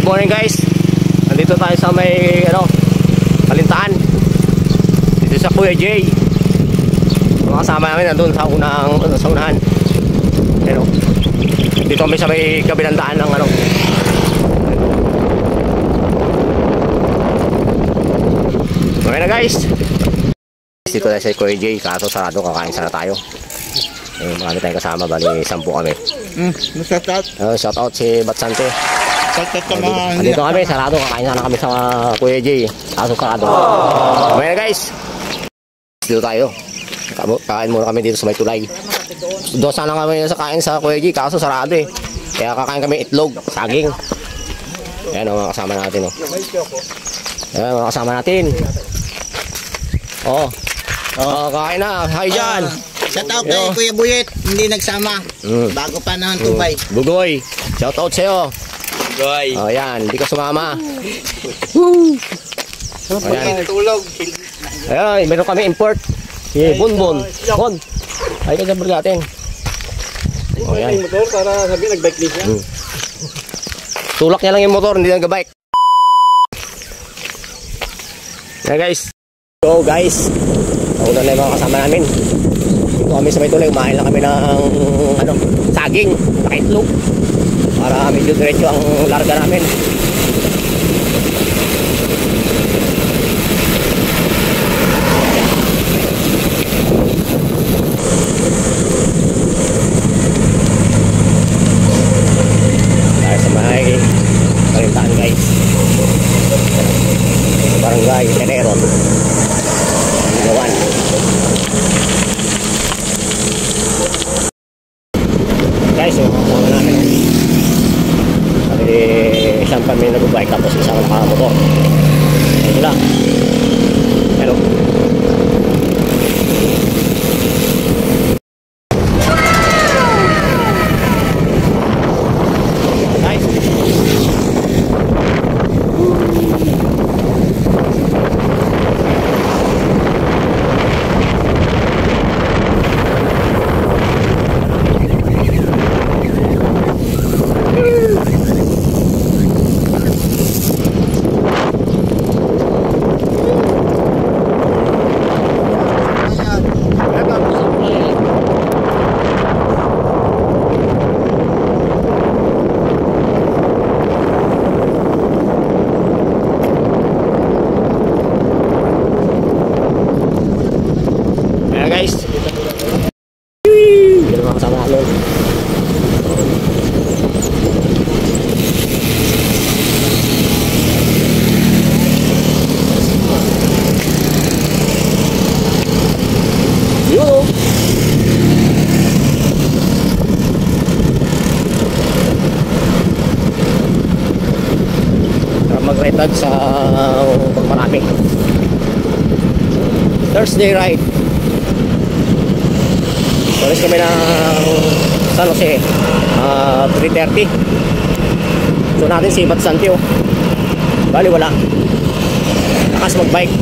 Good morning guys. Nandito tayo sa may Kalintaan. Dito sa Kuya Jay. Mga kasama namin nandun sa unahan. Dito kami sa may kabilang daan ng Okay na guys. Dito tayo sa Kuya Jay. Kaso sarado, kakain sana tayo. Marami tayong kasama, bali 10 kami. Shout out si Batsante. Dito kami, sarado, kakain sana kami sa Kuya Jay. Kaso sarado. Okay na guys. Dito tayo. Kakain muna kami dito sa may tulay. Doon sana kami sa kain sa Kuya Jay, kaso sarado eh. Kaya kakain kami itlog, saging. Ayan mga kasama natin Ayan mga kasama natin. Kakain na, hi dyan. Shout out kay Kuya Buyet, hindi nagsama. Bago pa naman Tubay. Bugoy, shout out sa'yo. Bugoy. Yan, hindi ka sumama. Ayan. Tulog. Ayan, meron kami import. Si Bonbon. Bon. Ay ka sabi natin. Ayan. Yung motor para sabi nag-bike din siya. Tulak niya lang yung motor, hindi nag-bike. Ayan guys. Go guys. Nauna na yung mga kasama namin. Dito kami sa may tulay, umain lang kami ng saging, nakaitlog para medyo diretso ang larga namin. Dahil sa may Kalintaan guys, Barangay Tenero Gawan. Guys, kasama namin. Isang kami nag-bike tapos isang nakamotor. Ito lang. Hello. Guys. Guys, dito mga kasama namin. Yo! Mag-retag sa Pagmarami. Thursday ride. Alis kami ng San Jose 3:30. So natin si Batsante bali wala, lakas mag-bike.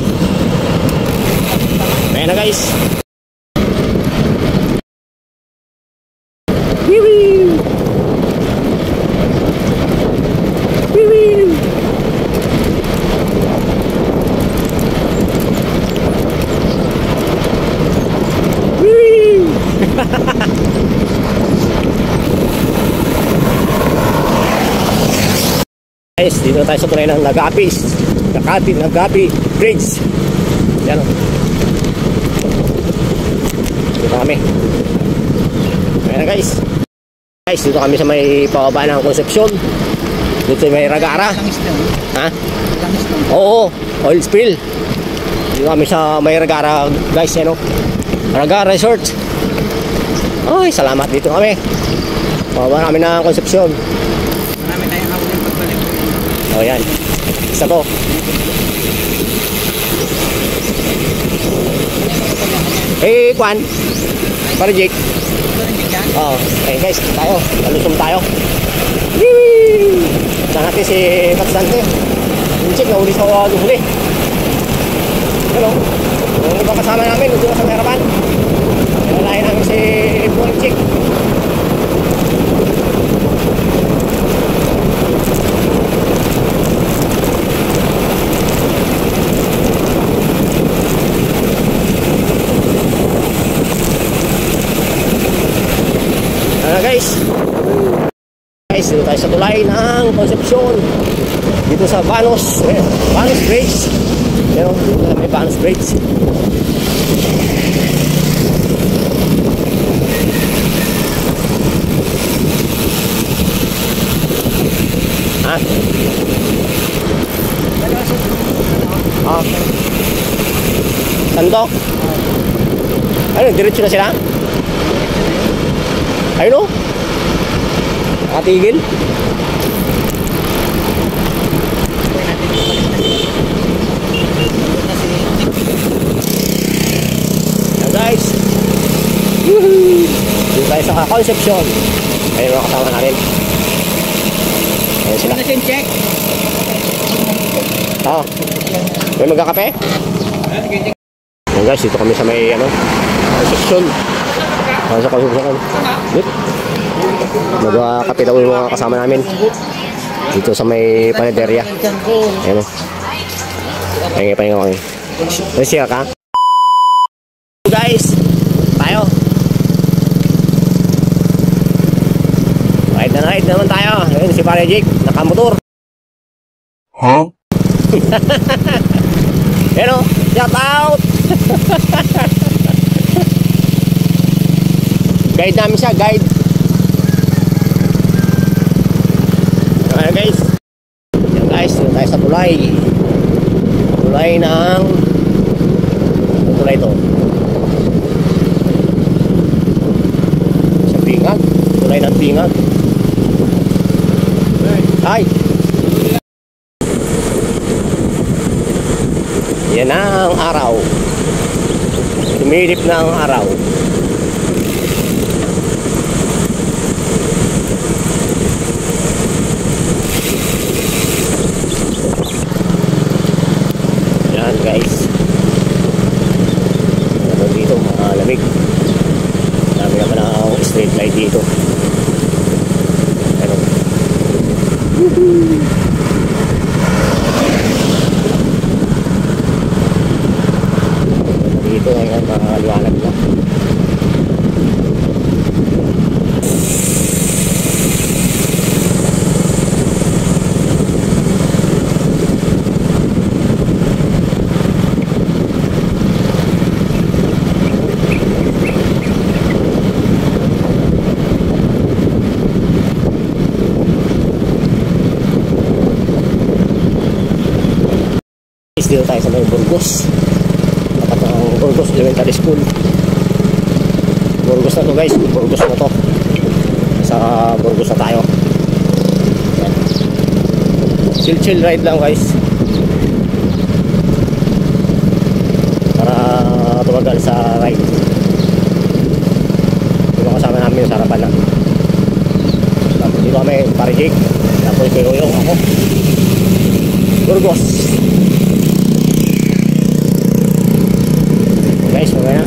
Ayan na guys. Wiwee! Wiwee! Guys, dito tayo sa tulay ng Nagapi Bridge. Yan. Dito kami. Ayan na guys. Guys, dito kami sa may pababa ng Concepcion. Dito may Ragara. Ha? Oo, oil spill. Dito kami sa may Ragara guys, Ragara Resort. Ay, salamat, dito kami. Pababa namin ng Concepcion. Marami tayong hawak ng pagbalik. Yan. Isa to. Kwan. Para Jake. Guys, tayo. Lalusong tayo. Whee! Saan natin si Batsante. Yung chick, nahuli sa huli. Hello. Yung ibang kasama namin, doon sa Meraman. Nalahin namin si Buong Chick. Guys, dito tayo sa tulay ng Concepcion. Dito sa Banos Bridge. Pero dito may Banos Bridge. Ha? Ah. Saan to? Ano, diretso na sila? Ayun o. Nakatigil. Yan guys. Woohoo! Dito tayo sa Concepcion. Ayun mga kasama natin. Ayun sila. check. Oo. May magkakape? Yan guys, dito kami sa may Concepcion. Sa Concepcion. Magkakape daw yung mga kasama namin. Dito sa may panaderia. Ayan o. Pahinga kami. Siya ka? Guys, tayo. Ride naman tayo. Ayun si Pare Jake, nakamotor. Huh? Ayan o, shout out. Guide namin siya, guide. Ayan guys. Ayan guys, dito tayo sa tulay. Tulay ng... Tulay ito. Sa Bingag. Tulay ng Bingag. Ay! Yan ang araw. Lumilip na ang araw. Yan guys. Ano dito, malamig. Dami naman ang street light dito. Ano? Dito ngayon makakaliwanag na. Dito tayo sa may Burgos. Tapat ng Burgos Elementary School. Burgos na to guys. Burgos na to. Sa Burgos na tayo. Chill ride lang guys. Para tumagal sa ride. Dito kasama namin sa harapan na. Tapos dito kami Pare Jake. Tapos kayo yung ako. Burgos. Guys, mamaya.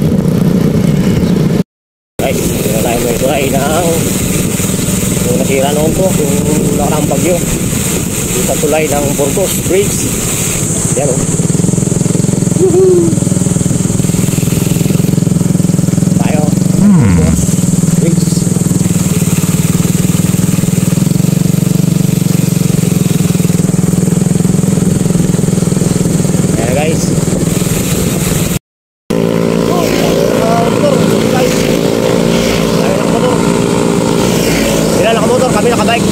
Guys, dito tayo may tulay ng yung nasira noon po, yung nakaraang bagyo. Dito sa tulay ng Burgos Bridge. Yan o. Woohoo! Tayo. Burgos Bridge. Ayan guys. Kami nakabike.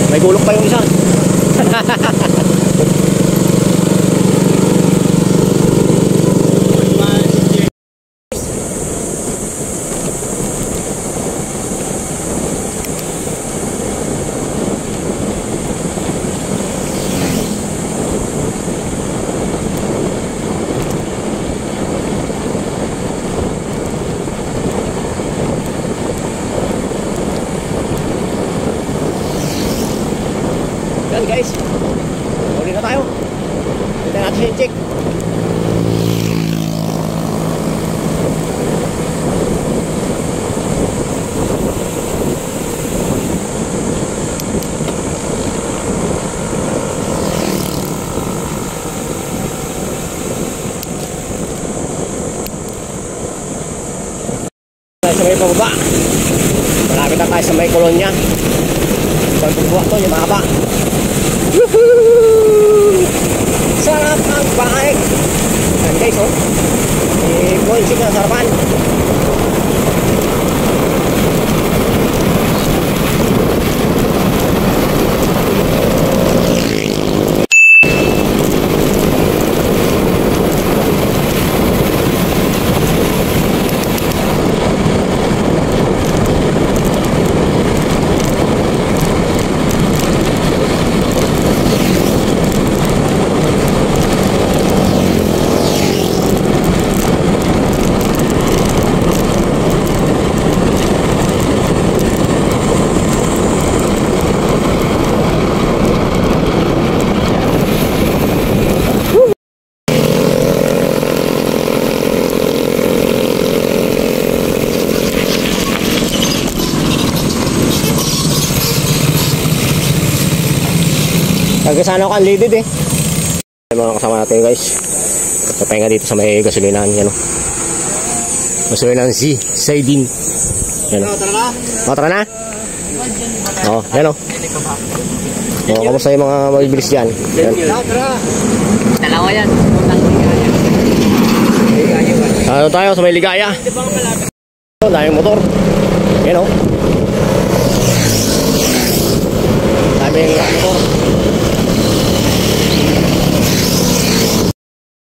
May gulong pa yung isa. Yan guys, uli na tayo. Kita natin yung check. Sa may pababa. Lapit na tayo sa may kolonya. So, bubuhat to, yung mahaba. Woohoo! Sarap ang bike. Yan guys, oh. Point siya na sarapan. Nagkasana ko ang leaded eh. Mga kasama natin guys. Papahinga dito sa may gasolinahan. Yan o. Gasolinahan Z. Saidin. Yan o. Tara na? Oo. Yan o. O, kamusta yung mga mabibilis dyan? Yan. Dalawa yan. Ano tayo sa may Ligaya? Daming motor. Yan o. Daming motor.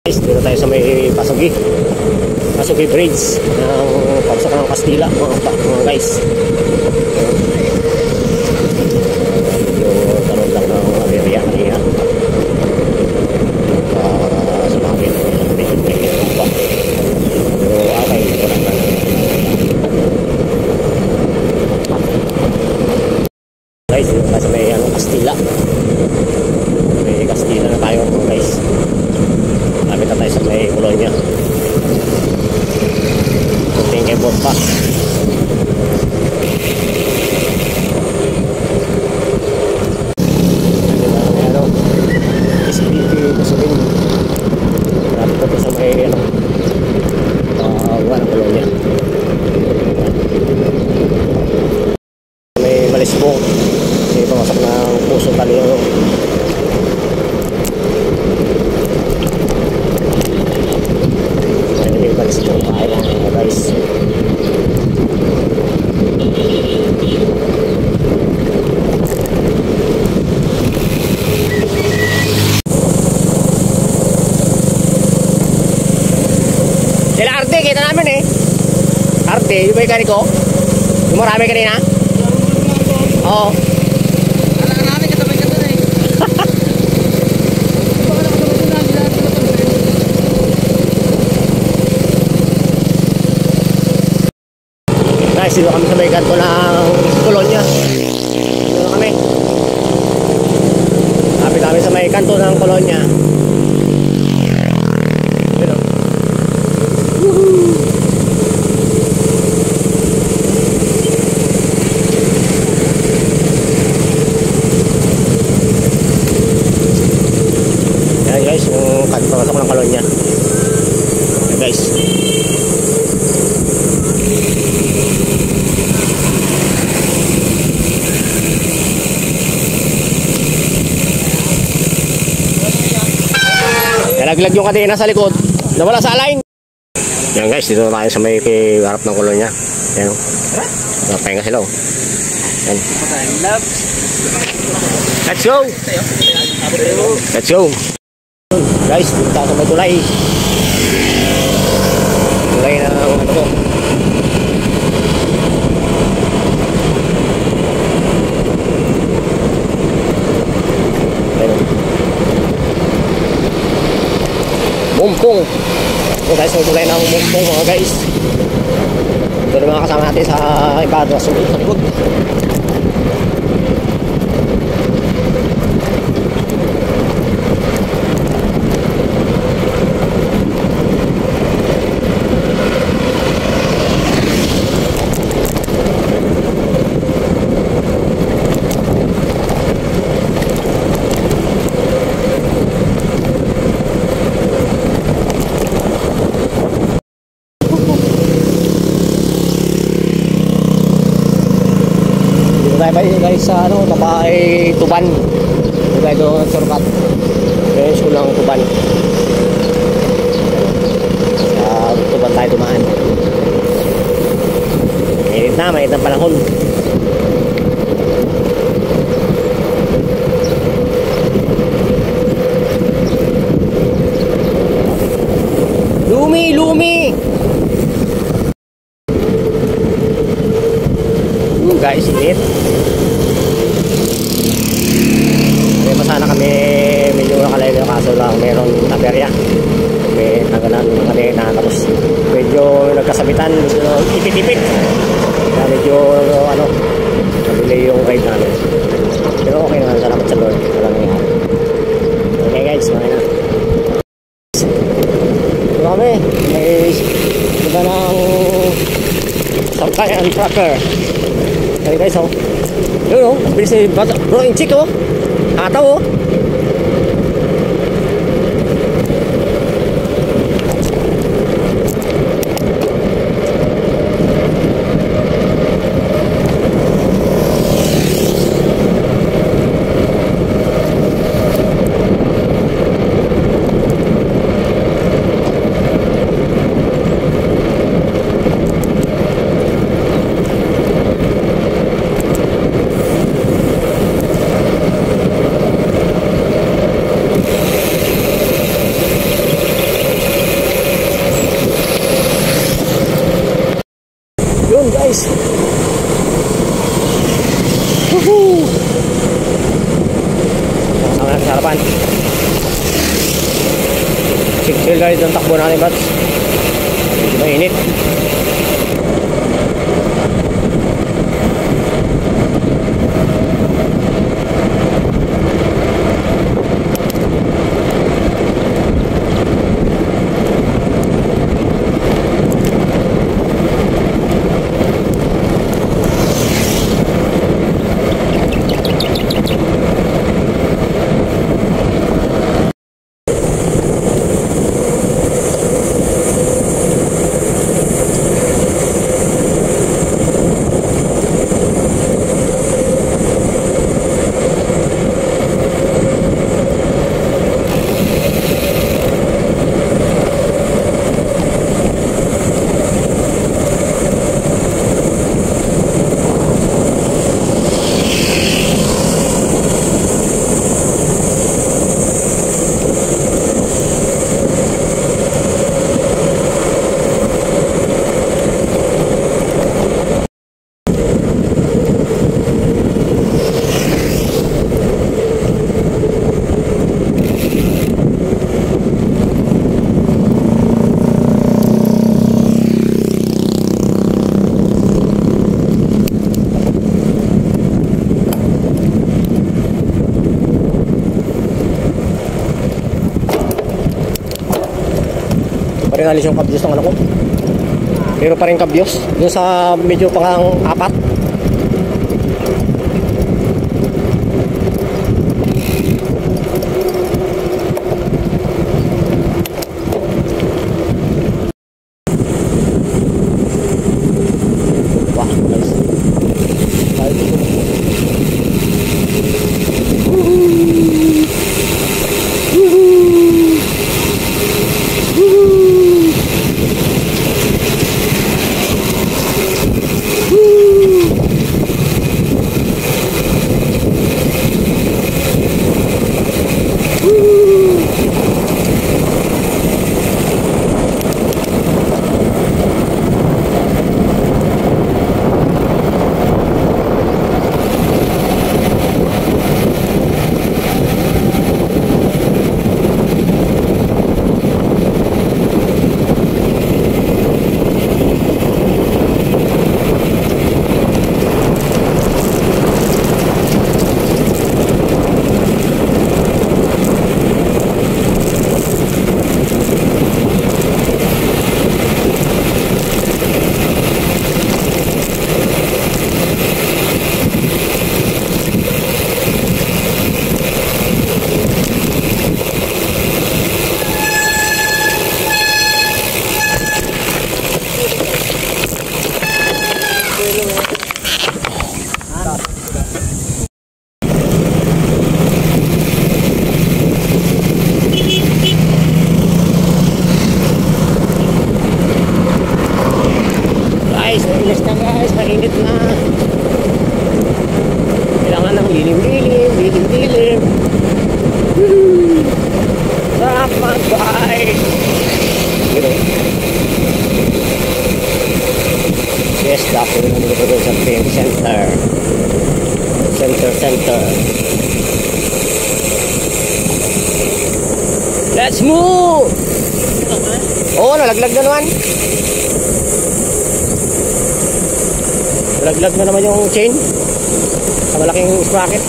Dito tayo sa may Pasugi Bridge ng pagsak ng Kastila mga guys. Medyo tanong lang ng area kanina sa mga medyo pa pero okay, ito lang guys. Dito tayo sa may Kastila na tayo mga guys. Lapit na tayo sa may kolonya. Kunting kebot pa. SPP Kusulin. Lapit na tayo sa may ng kolonya. May Malisbong. May pamasok ng Puso Talino. Guys, sila Arte, kita namin eh. Arte, yung mekaniko yung marami kanina. Oo. Marami katabay ka doon eh. Guys, dito kami sa may kanto ng kolonya. Dito kami. Lapit kami sa may kanto ng kolonya. Dito. Yan guys, yung kanto pasok ng kolonya. Yan guys. Nalaglag yung kadena sa likod. Nawala sa line. Yan guys, dito tayo sa may harap ng kolonya. Yan o. Napahinga sila o. Yan. Let's go! Let's go! Guys, dito tayo sa may tulay. Tulay na ano ko. Mumpong. Ito guys, tulay ng mumpong mga guys. Ito na mga kasama natin sa Ibadra sa likod. tayo guys sa ano, Tapay Tuban. Ito tayo doon shortcut. Yung school ng Tuban. Sa Tuban tayo dumaan. Mainit na panahon. Lumi! Guys, init. May masana kami medyo nakalayo kaso lang meron aberya. May naganan ng kanina tapos medyo nagkasabitan, ipit-ipit. Kaya medyo ano, nabili yung ride namin. Pero okay naman, salamat sa Lord. Walang nangyari. Okay guys, mga na. Ito kami, may iba ng Sangkayan Tracker. Okay guys, oh. Yun, oh. Bilis si bro, yung chick, oh. Ataw, oh. Yun guys. Woohoo! Sama natin sa harapan. Chill guys, ang takbo natin bats. Medyo mainit. Paring alis yung kabyos ng anak ko. Pero pa rin kabyos. Yung sa medyo pang apat. Wah, guys. Woo! Dilim. Sarap mag-bike. You know. Yes, dapat rin naman ito sa film center. Center. Let's move! Oo, nalaglag na naman. Nalaglag na naman yung chain sa malaking sprocket.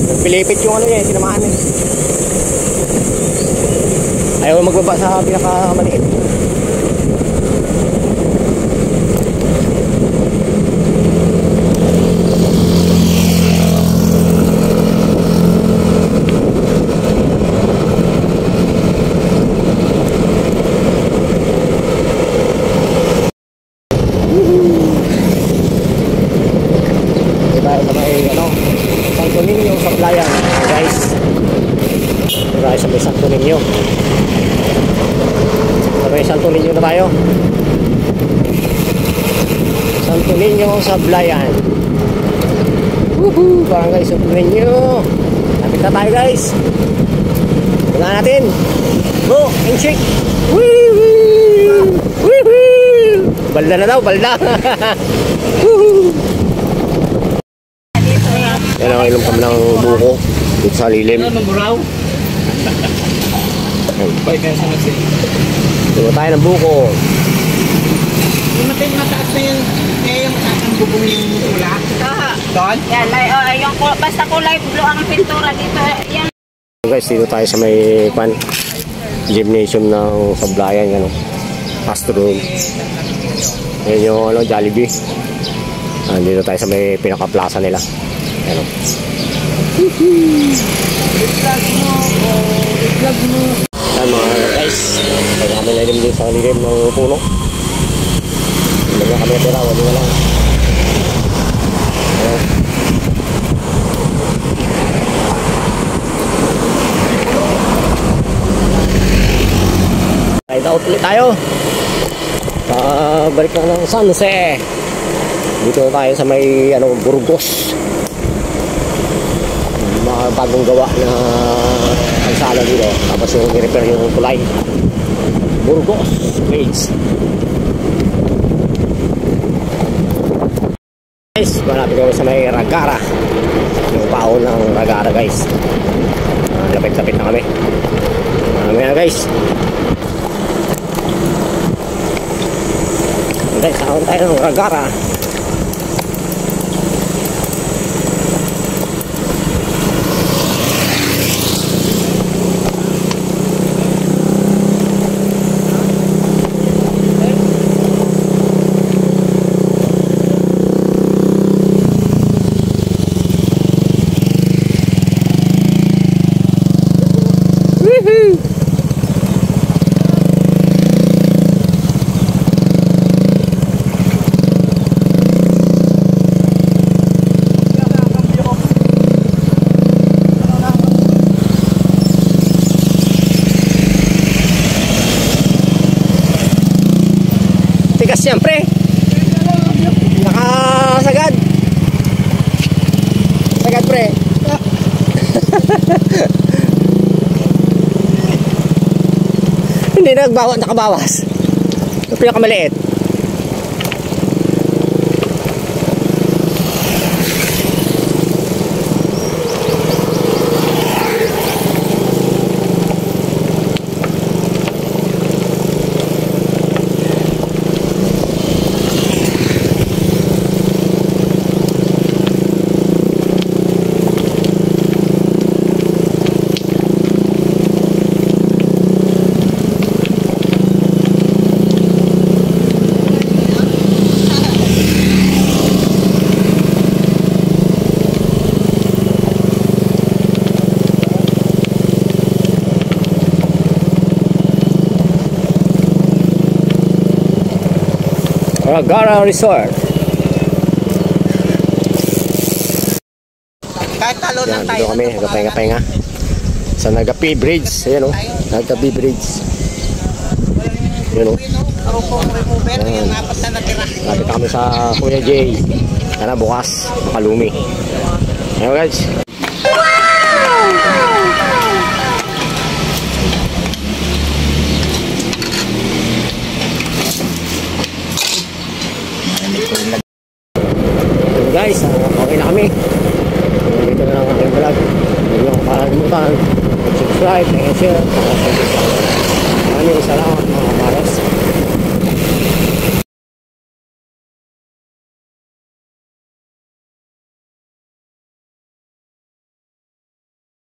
Nagpilipit yung ano niya, tinamaan eh. Ayaw magbaba sa pinakamaliit. Santo Niño sa playa, guys. Tayo sa may Santo Niño. Sa may Santo Niño na tayo. Santo Niño sa Blayan. Woohoo! Barangay Santo Niño. Lapit na tayo, guys. Tingnan natin. Go! Handshake! Woo-hoo! Woo-hoo! Balda na daw, balda. Woohoo! Yan ang ilong kami ng buko dito sa lilim. Ano buraw? Dito tayo ng buko. Yung mataas na yun, yung ang bubong yung pula. Doon? Yan, yung basta kulay blue ang pintura dito. Yan. Guys, dito tayo sa may gymnasium ng Sablayan, ano, fast room. Yan yung ano, Jollibee. Dito tayo sa may pinaka-plaza nila. Ano? Yan mga guys, pag kami na din sa lilim ng puno. Hindi na kami natira, wali na lang. Ride out ulit tayo. Balik lang ng Sanse. Dito tayo sa may ano, Burgos. Mga bagong gawa na kalsada dito. Tapos yung i-repair yung tulay. Burgos Ways. Guys, malapit kami sa may Ragara. Yung paon ng Ragara, guys. Lapit-lapit na kami. Mamaya guys. Guys, saan tayo ng Ragara. Tigas siyempre. Nakasagad. Sagad pre. Hindi na nakabawas. Yung pinakamaliit. Ragara Resort. Kahit talo Yan, lang tayo. dito kami, nagpapahinga-pahinga. Sa Nagapi Bridge. Ayan o, Nagapi Bridge. Ayan o. Karupong remover, yung apat na natira. Lapit kami sa Kuya Jay. Sana bukas, makalumi. Ayun guys. Ayun guys, okay na kami. Dito na lang ang aking vlog. Hindi nyo kakalimutan. Subscribe, like and share. Maraming salamat mga